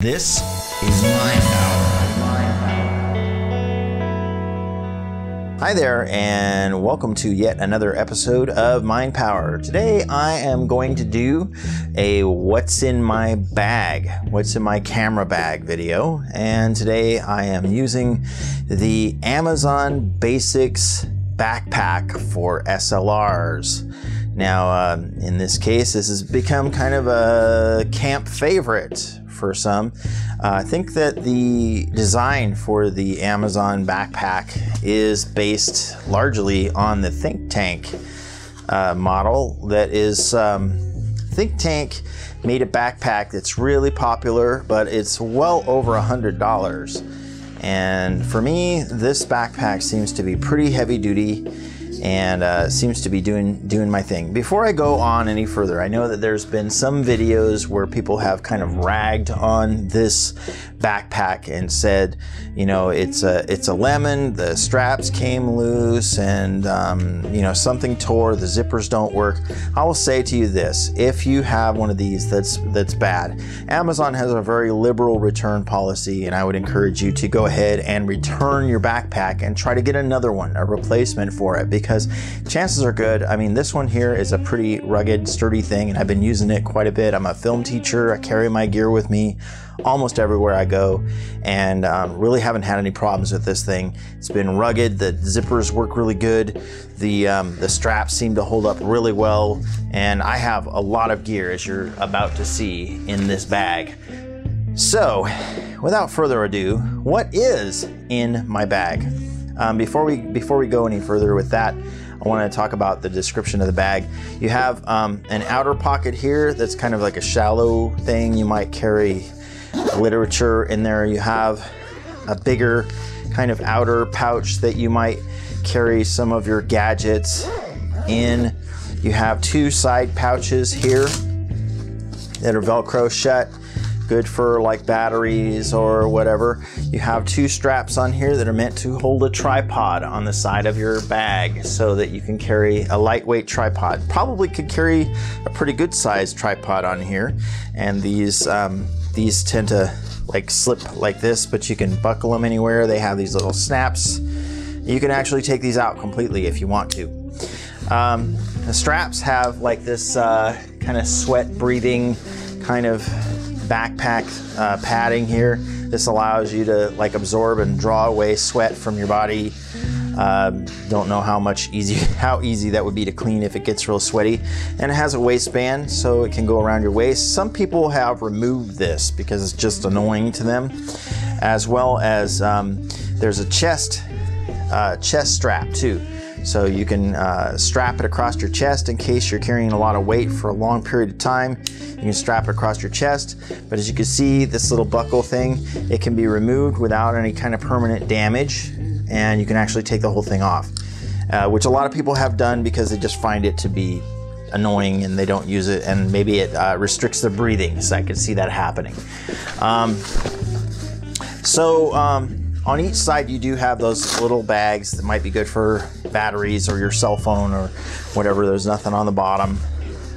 This is Mind Power. Hi there, and welcome to yet another episode of Mind Power. Today I am going to do a what's in my bag, what's in my camera bag video, and today I am using the Amazon Basics backpack for SLRs. Now, in this case, this has become kind of a camp favorite for some. I think that the design for the Amazon backpack is based largely on the Think Tank model. That is, Think Tank made a backpack that's really popular, but it's well over $100. And for me, this backpack seems to be pretty heavy duty and seems to be doing my thing. Before I go on any further, I know that there's been some videos where people have kind of ragged on this backpack and said, you know, it's a lemon, the straps came loose, and you know, something tore, the zippers don't work. I will say to you this: if you have one of these that's bad, Amazon has a very liberal return policy, and I would encourage you to go ahead and return your backpack and try to get another one, a replacement for it, because chances are good. I mean, this one here is a pretty rugged, sturdy thing, and I've been using it quite a bit. I'm a film teacher. I carry my gear with me almost everywhere I go, and really haven't had any problems with this thing. It's been rugged. The zippers work really good. The straps seem to hold up really well, and I have a lot of gear, as you're about to see, in this bag. So, without further ado, what is in my bag? Before we go any further with that, I want to talk about the description of the bag. You have an outer pocket here that's kind of like a shallow thing. You might carry literature in there. You have a bigger kind of outer pouch that you might carry some of your gadgets in. You have two side pouches here that are Velcro shut, good for like batteries or whatever. You have two straps on here that are meant to hold a tripod on the side of your bag so that you can carry a lightweight tripod. Probably could carry a pretty good sized tripod on here, and these tend to like slip like this, but you can buckle them anywhere. They have these little snaps. You can actually take these out completely if you want to. The straps have like this kind of sweat breathing kind of backpack padding here. This allows you to like absorb and draw away sweat from your body. Don't know how easy that would be to clean if it gets real sweaty. And it has a waistband, so it can go around your waist. Some people have removed this because it's just annoying to them, as well as there's a chest strap too. So you can strap it across your chest in case you're carrying a lot of weight for a long period of time. You can strap it across your chest, but as you can see, this little buckle thing, it can be removed without any kind of permanent damage, and you can actually take the whole thing off, which a lot of people have done because they just find it to be annoying and they don't use it, and maybe it restricts their breathing, so I can see that happening. On each side you do have those little bags that might be good for batteries or your cell phone or whatever. There's nothing on the bottom.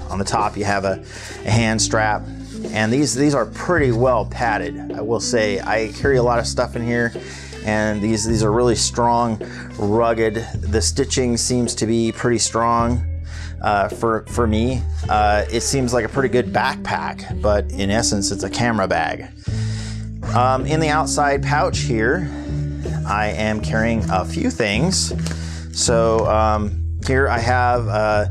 On the top you have a hand strap, and these are pretty well padded. I will say I carry a lot of stuff in here, and these are really strong, rugged. The stitching seems to be pretty strong for me. It seems like a pretty good backpack, but in essence it's a camera bag. In the outside pouch here, I am carrying a few things. So here I have a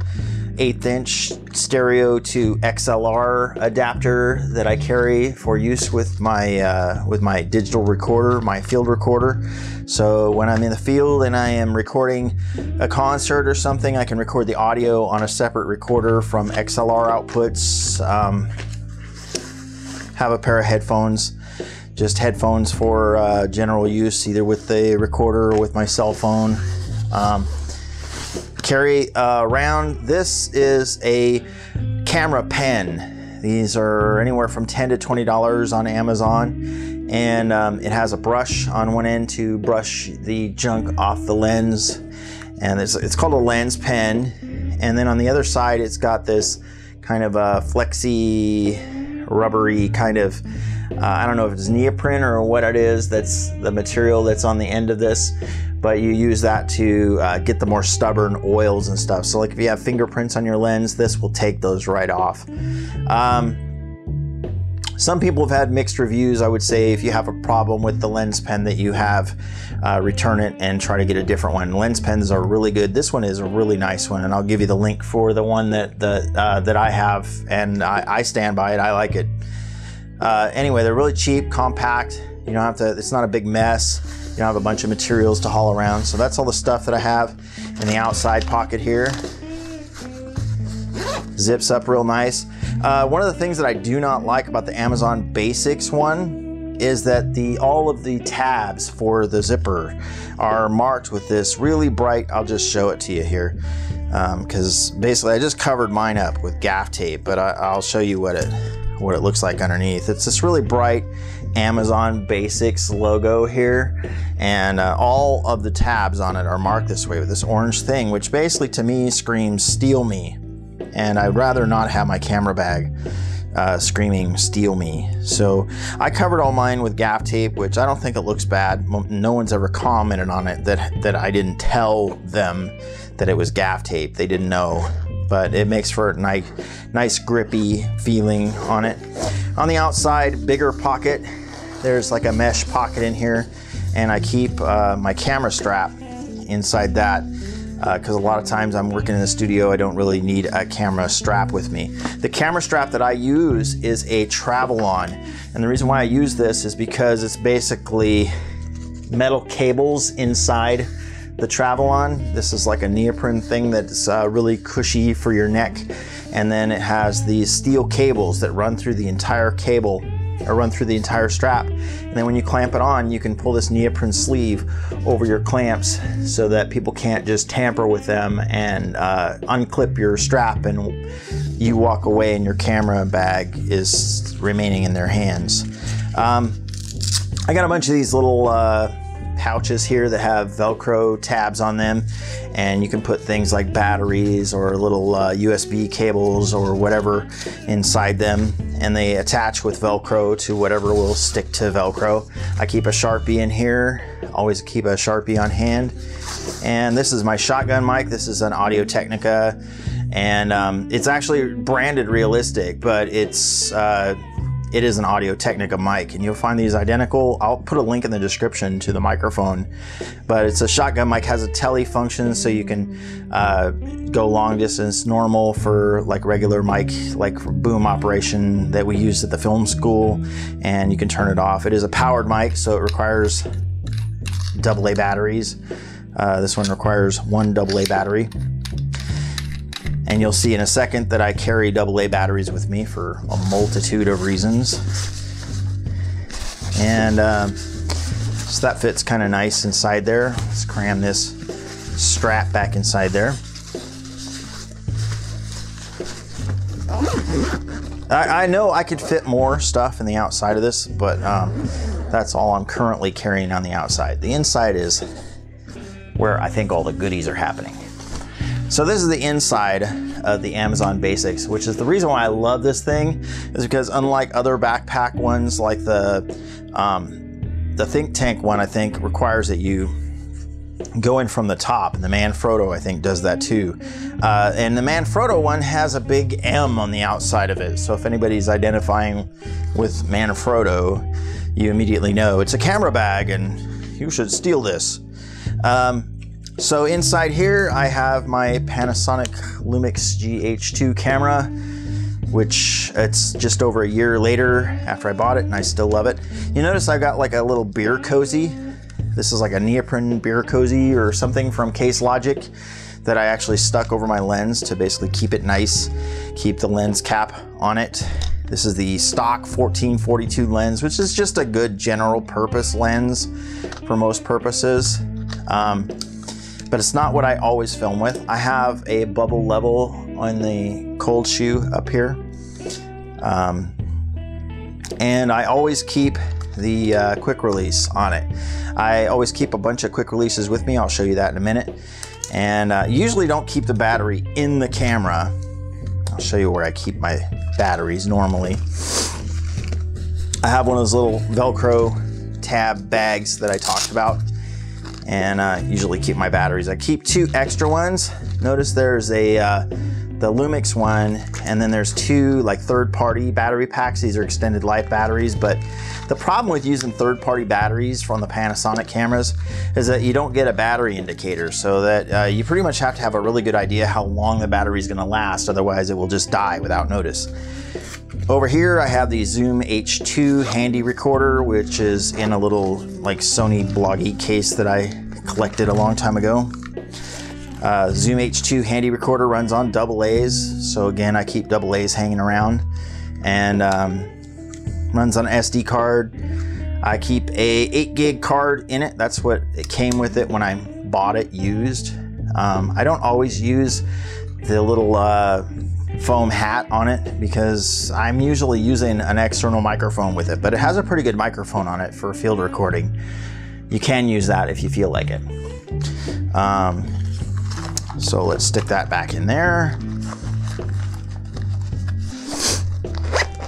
1/8" stereo to XLR adapter that I carry for use with my digital recorder, my field recorder. So when I'm in the field and I am recording a concert or something, I can record the audio on a separate recorder from XLR outputs. Have a pair of headphones. Just headphones for general use, either with the recorder or with my cell phone. Carry around. This is a camera pen. These are anywhere from $10 to $20 on Amazon, and it has a brush on one end to brush the junk off the lens, and it's called a lens pen. And then on the other side, it's got this kind of a flexy, rubbery kind of I don't know if it's neoprene or what it is, that's the material that's on the end of this, but you use that to get the more stubborn oils and stuff. So like if you have fingerprints on your lens, this will take those right off. Some people have had mixed reviews. I would say if you have a problem with the lens pen that you have, return it and try to get a different one. Lens pens are really good. This one is a really nice one, and I'll give you the link for the one that I have, and I stand by it. I like it. Anyway, they're really cheap, compact. You don't have to, it's not a big mess. You don't have a bunch of materials to haul around. So that's all the stuff that I have in the outside pocket here. Zips up real nice. One of the things that I do not like about the Amazon Basics one is that all of the tabs for the zipper are marked with this really bright, I'll just show it to you here, because basically I just covered mine up with gaff tape, but I'll show you what it looks like underneath. It's this really bright Amazon Basics logo here, and all of the tabs on it are marked this way with this orange thing, which basically to me screams steal me. And I'd rather not have my camera bag screaming steal me. So I covered all mine with gaff tape, which I don't think it looks bad. No one's ever commented on it that I didn't tell them that it was gaff tape. They didn't know, but it makes for a nice grippy feeling on it. On the outside, bigger pocket, there's like a mesh pocket in here, and I keep my camera strap inside that. Because a lot of times I'm working in the studio, I don't really need a camera strap with me. The camera strap that I use is a travel-on, and the reason why I use this is because it's basically metal cables inside the travel-on. This is like a neoprene thing that's really cushy for your neck, and then it has these steel cables that run through the entire cable, or run through the entire strap. And then when you clamp it on, you can pull this neoprene sleeve over your clamps so that people can't just tamper with them and unclip your strap, and you walk away and your camera bag is remaining in their hands. I got a bunch of these little pouches here that have Velcro tabs on them, and you can put things like batteries or little USB cables or whatever inside them, and they attach with Velcro to whatever will stick to Velcro. I keep a Sharpie in here, always keep a Sharpie on hand. And this is my shotgun mic. This is an Audio-Technica, and it's actually branded realistic, but it is an Audio-Technica mic, and you'll find these identical. I'll put a link in the description to the microphone, but it's a shotgun mic, has a tele function, so you can go long distance, normal for like regular mic, like for boom operation that we used at the film school, and you can turn it off. It is a powered mic, so it requires AA batteries. This one requires one AA battery. And you'll see in a second that I carry AA batteries with me for a multitude of reasons. And so that fits kind of nice inside there. Let's cram this strap back inside there. I know I could fit more stuff in the outside of this, but that's all I'm currently carrying on the outside. The inside is where I think all the goodies are happening. So this is the inside of the Amazon Basics, which is the reason why I love this thing, is because unlike other backpack ones, like the Think Tank one, I think requires that you go in from the top, and the Manfrotto I think does that too. And the Manfrotto one has a big M on the outside of it, so if anybody's identifying with Manfrotto, you immediately know it's a camera bag and you should steal this. So inside here, I have my Panasonic Lumix GH2 camera, which it's just over a year later after I bought it, and I still love it. You notice I got like a little beer cozy. This is like a neoprene beer cozy or something from Case Logic that I actually stuck over my lens to basically keep it nice, keep the lens cap on it. This is the stock 14-42 lens, which is just a good general purpose lens for most purposes. But it's not what I always film with. I have a bubble level on the cold shoe up here. And I always keep the quick release on it. I always keep a bunch of quick releases with me. I'll show you that in a minute. And usually don't keep the battery in the camera. I'll show you where I keep my batteries normally. I have one of those little Velcro tab bags that I talked about, and usually keep my batteries. I keep 2 extra ones. Notice there's the Lumix one, and then there's 2 like third-party battery packs. These are extended life batteries, but the problem with using third-party batteries from the Panasonic cameras is that you don't get a battery indicator, so that you pretty much have to have a really good idea how long the battery is going to last, otherwise it will just die without notice. Over here I have the Zoom H2 handy recorder, which is in a little like Sony Bloggy case that I collected a long time ago. Zoom H2 handy recorder runs on AA's, so again I keep AA's hanging around, and runs on an SD card. I keep a 8 gig card in it. That's what it came with it when I bought it used. I don't always use the little foam hat on it because I'm usually using an external microphone with it, but it has a pretty good microphone on it for field recording. You can use that if you feel like it. So let's stick that back in there.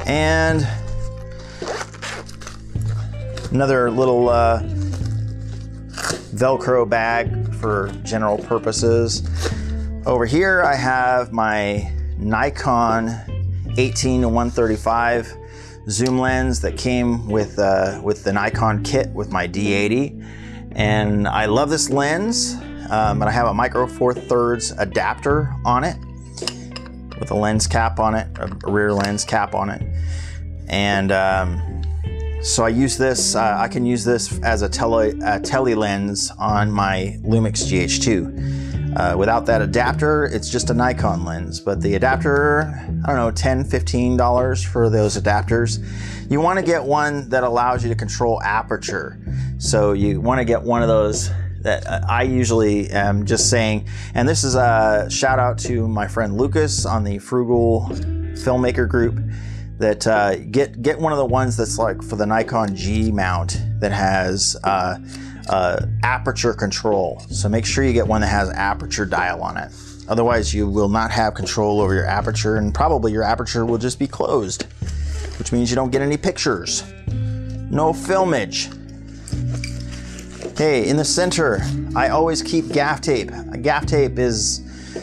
And another little Velcro bag for general purposes. Over here I have my Nikon 18-135 zoom lens that came with the Nikon kit with my D80, and I love this lens. And I have a micro 4/3 adapter on it with a lens cap on it, a rear lens cap on it, and so I use this. I can use this as a tele lens on my Lumix GH2. Without that adapter, it's just a Nikon lens, but the adapter, I don't know, $10–15 for those adapters. You want to get one that allows you to control aperture, so you want to get one of those that I usually am just saying, and this is a shout out to my friend Lucas on the Frugal Filmmaker group, that get one of the ones that's like for the Nikon G mount that has aperture control. So make sure you get one that has aperture dial on it. Otherwise you will not have control over your aperture, and probably your aperture will just be closed, which means you don't get any pictures. No filmage. Okay, in the center, I always keep gaff tape. Gaff tape is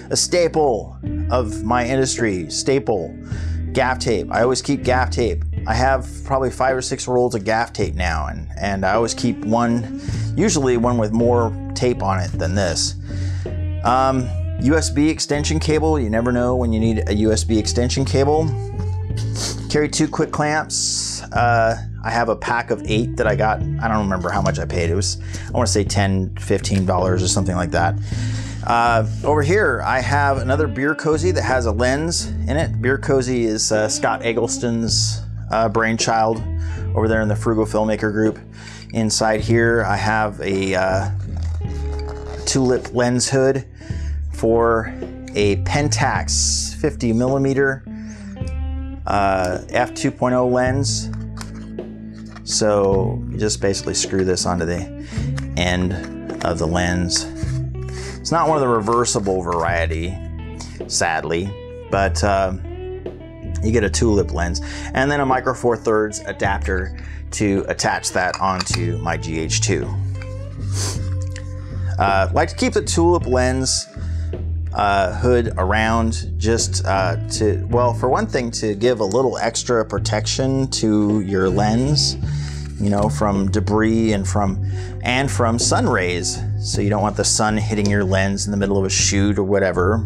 a staple of my industry. Staple. Gaff tape. I always keep gaff tape. I have probably 5 or 6 rolls of gaff tape now, and I always keep one, usually one with more tape on it than this. USB extension cable. You never know when you need a USB extension cable. Carry 2 quick clamps. I have a pack of 8 that I got. I don't remember how much I paid. It was, I want to say $10–15 or something like that. Over here, I have another beer cozy that has a lens in it. Beer cozy is Scott Eggleston's brainchild over there in the Frugal Filmmaker group. Inside here, I have a tulip lens hood for a Pentax 50mm f2.0 lens. So you just basically screw this onto the end of the lens. It's not one of the reversible variety, sadly, but you get a tulip lens, and then a micro 4/3 adapter to attach that onto my GH2. Like to keep the tulip lens hood around just to, well, for one thing, to give a little extra protection to your lens, you know, from debris and from sun rays. So you don't want the sun hitting your lens in the middle of a shoot or whatever.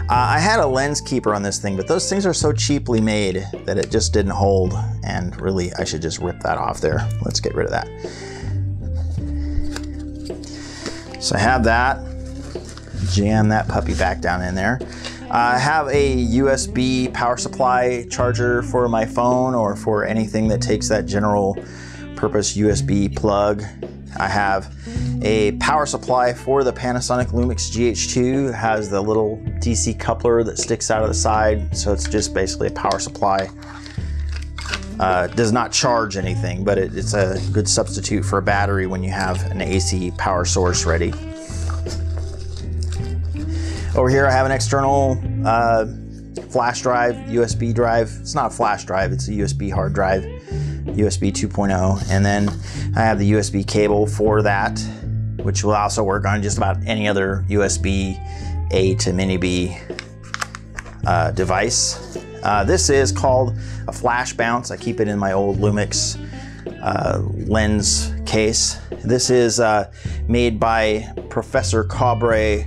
I had a lens keeper on this thing, but those things are so cheaply made that it just didn't hold, and really I should just rip that off there. Let's get rid of that. So I have that. Jam that puppy back down in there. I have a USB power supply charger for my phone or for anything that takes that general purpose USB plug. I have a power supply for the Panasonic Lumix GH2. It has the little DC coupler that sticks out of the side, so it's just basically a power supply. Does not charge anything, but it's a good substitute for a battery when you have an AC power source ready. Over here I have an external flash drive, USB drive. It's not a flash drive, it's a USB hard drive. USB 2.0, and then I have the USB cable for that, which will also work on just about any other USB A to mini B device. This is called a flash bounce. I keep it in my old Lumix lens case. This is made by Professor Cabre's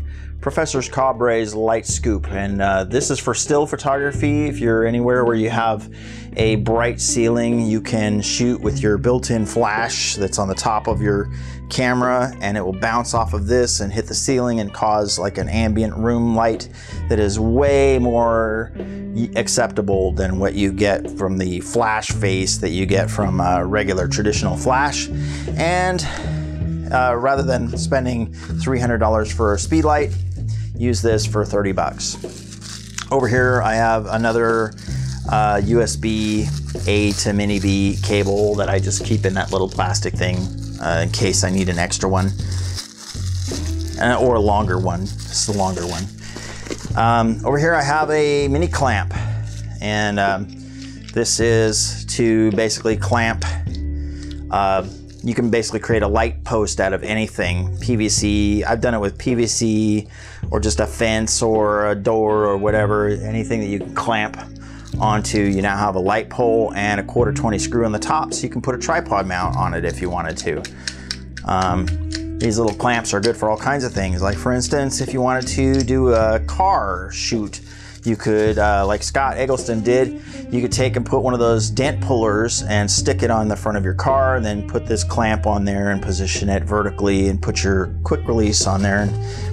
Light Scoop, and this is for still photography. If you're anywhere where you have a bright ceiling, you can shoot with your built-in flash that's on the top of your camera, and it will bounce off of this and hit the ceiling and cause like an ambient room light that is way more acceptable than what you get from the flash face that you get from regular traditional flash. And rather than spending $300 for a speed light, use this for 30 bucks. Over here I have another USB A to mini B cable that I just keep in that little plastic thing in case I need an extra one, or a longer one. This is a longer one. Over here I have a mini clamp, and this is to basically clamp. You can basically create a light post out of anything. PVC, I've done it with PVC or just a fence or a door or whatever, anything that you can clamp onto. You now have a light pole and a 1/4-20 screw on the top, so you can put a tripod mount on it if you wanted to. These little clamps are good for all kinds of things. Like for instance, if you wanted to do a car shoot, you could, like Scott Eggleston did, you could take and put one of those dent pullers and stick it on the front of your car, and then put this clamp on there and position it vertically and put your quick release on there and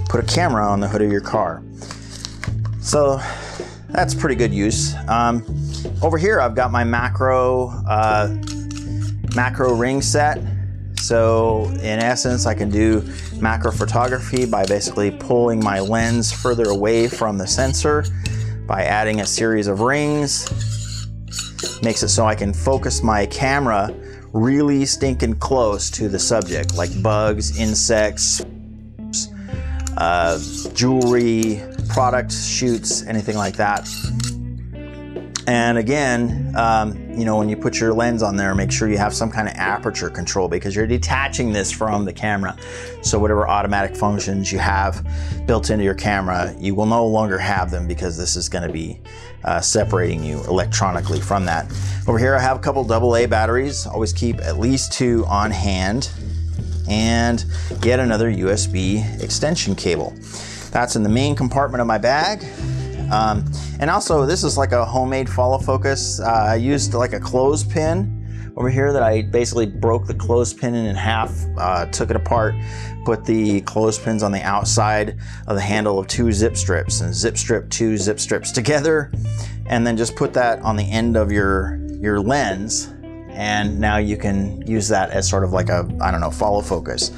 put a camera on the hood of your car. So that's pretty good use. Over here I've got my macro ring set. So in essence, I can do macro photography by basically pulling my lens further away from the sensor by adding a series of rings. Makes it so I can focus my camera really stinking close to the subject, like bugs, insects, jewelry, product shoots, anything like that. And again, you know, when you put your lens on there, make sure you have some kind of aperture control, because you're detaching this from the camera. So whatever automatic functions you have built into your camera, you will no longer have them, because this is going to be separating you electronically from that. Over here I have a couple AA batteries. Always keep at least 2 on hand, and yet another USB extension cable. That's in the main compartment of my bag. And also, this is like a homemade follow focus. I used like a clothespin over here that I basically broke the clothespin in half, took it apart, put the clothespins on the outside of the handle of 2 zip strips, and zip strip 2 zip strips together, and then just put that on the end of your lens, and now you can use that as sort of like a, I don't know, follow focus.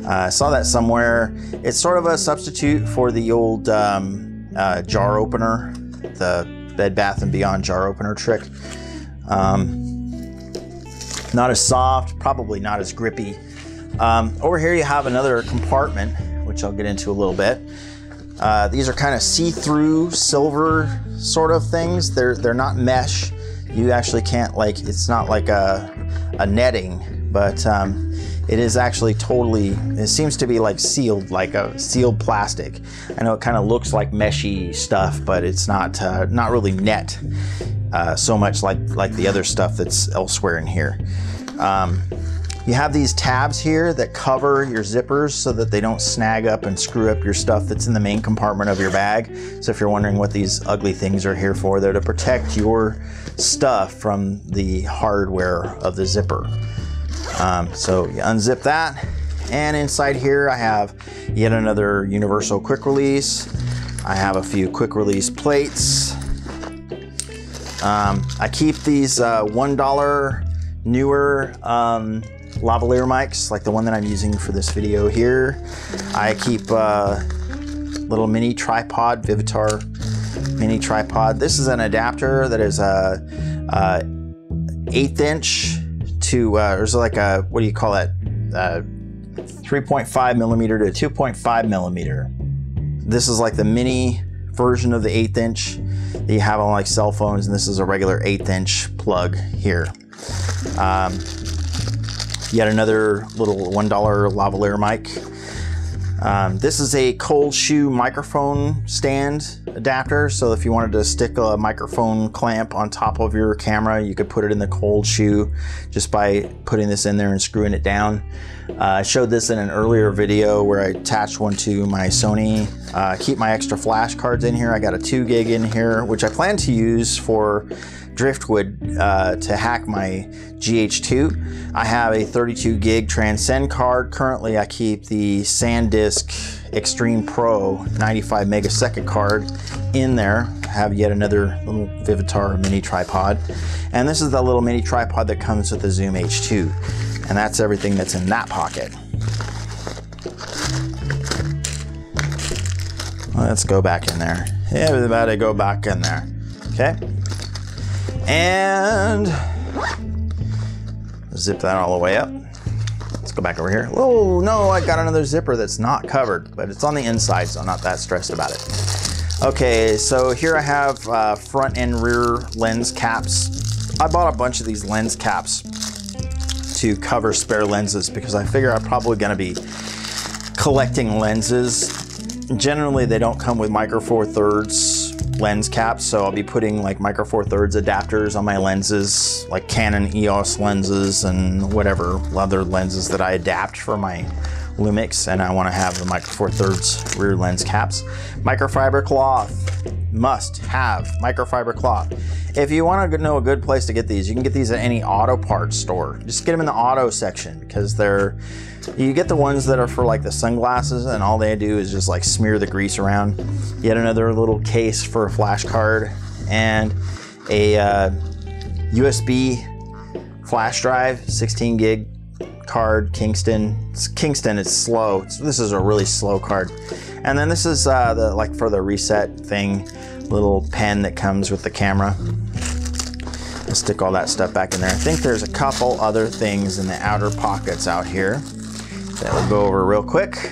I saw that somewhere. It's sort of a substitute for the old jar opener, the Bed Bath & Beyond jar opener trick. Not as soft, probably not as grippy. Over here you have another compartment, which I'll get into a little bit. These are kind of see-through silver sort of things. They're not mesh. You actually can't, like, it's not like a netting, but it is actually totally, it seems to be like sealed, like a sealed plastic. I know it kind of looks like meshy stuff, but it's not really net so much like the other stuff that's elsewhere in here. You have these tabs here that cover your zippers so that they don't snag up and screw up your stuff that's in the main compartment of your bag. So if you're wondering what these ugly things are here for, they're to protect your stuff from the hardware of the zipper. So you unzip that, and inside here I have yet another universal quick release. I have a few quick release plates. I keep these $1 newer lavalier mics, like the one that I'm using for this video here. I keep a little mini tripod, Vivitar mini tripod. This is an adapter that is a 1/8 inch to, there's like a, what do you call it? 3.5 millimeter to 2.5 millimeter. This is like the mini version of the 1/8 inch that you have on like cell phones, and this is a regular 1/8 inch plug here. Yet another little $1 lavalier mic. This is a cold shoe microphone stand adapter, so if you wanted to stick a microphone clamp on top of your camera, you could put it in the cold shoe just by putting this in there and screwing it down. I showed this in an earlier video where I attached one to my Sony. Keep my extra flash cards in here. I got a 2 gig in here, which I plan to use for driftwood to hack my GH2. I have a 32 gig Transcend card. Currently I keep the SanDisk Extreme Pro 95 megasecond card in there. I have yet another little Vivitar mini tripod, and this is the little mini tripod that comes with the Zoom H2, and that's everything that's in that pocket. Let's go back in there. Everybody go back in there. Okay. And zip that all the way up. Let's go back over here. Oh no, I got another zipper that's not covered, but it's on the inside, so I'm not that stressed about it. Okay, so here I have front and rear lens caps. I bought a bunch of these lens caps to cover spare lenses because I figure I'm probably gonna be collecting lenses. Generally, they don't come with Micro Four Thirds lens caps, so I'll be putting like Micro Four Thirds adapters on my lenses, like Canon EOS lenses and whatever other lenses that I adapt for my Lumix, and I want to have the Micro Four Thirds rear lens caps. Microfiber cloth, must have microfiber cloth. If you want to know a good place to get these, you can get these at any auto parts store. Just get them in the auto section because you get the ones that are for like the sunglasses, and all they do is just like smear the grease around. Yet another little case for a flash card and a USB flash drive, 16 gig card, Kingston. It's slow. This is a really slow card. And then this is like for the reset thing, little pen that comes with the camera. I'll stick all that stuff back in there. I think there's a couple other things in the outer pockets out here that we'll go over real quick,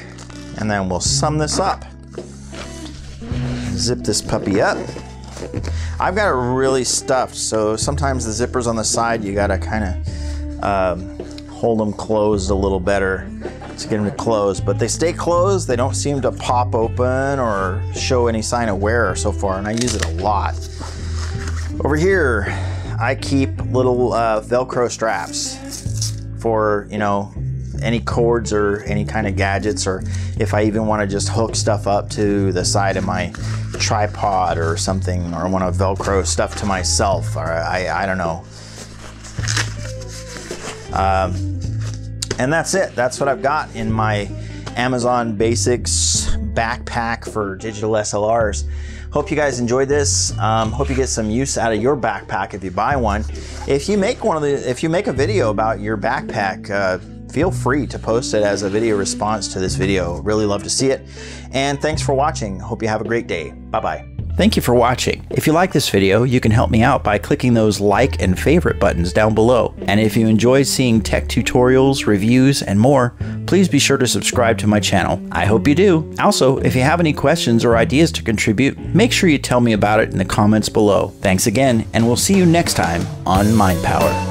and then we'll sum this up. Zip this puppy up. I've got it really stuffed, so sometimes the zippers on the side, you gotta kind of hold them closed a little better to get them to close, but they stay closed. They don't seem to pop open or show any sign of wear so far, and I use it a lot. Over here, I keep little Velcro straps for, you know, any cords or any kind of gadgets, or if I even want to just hook stuff up to the side of my tripod or something, or I want to Velcro stuff to myself, or I don't know. And that's it. That's what I've got in my Amazon Basics backpack for digital SLRs. Hope you guys enjoyed this. Hope you get some use out of your backpack if you buy one. If you make a video about your backpack, feel free to post it as a video response to this video. Really love to see it. And thanks for watching. Hope you have a great day. Bye-bye. Thank you for watching. If you like this video, you can help me out by clicking those like and favorite buttons down below. And if you enjoy seeing tech tutorials, reviews, and more, please be sure to subscribe to my channel. I hope you do. Also, if you have any questions or ideas to contribute, make sure you tell me about it in the comments below. Thanks again, and we'll see you next time on Mind Power.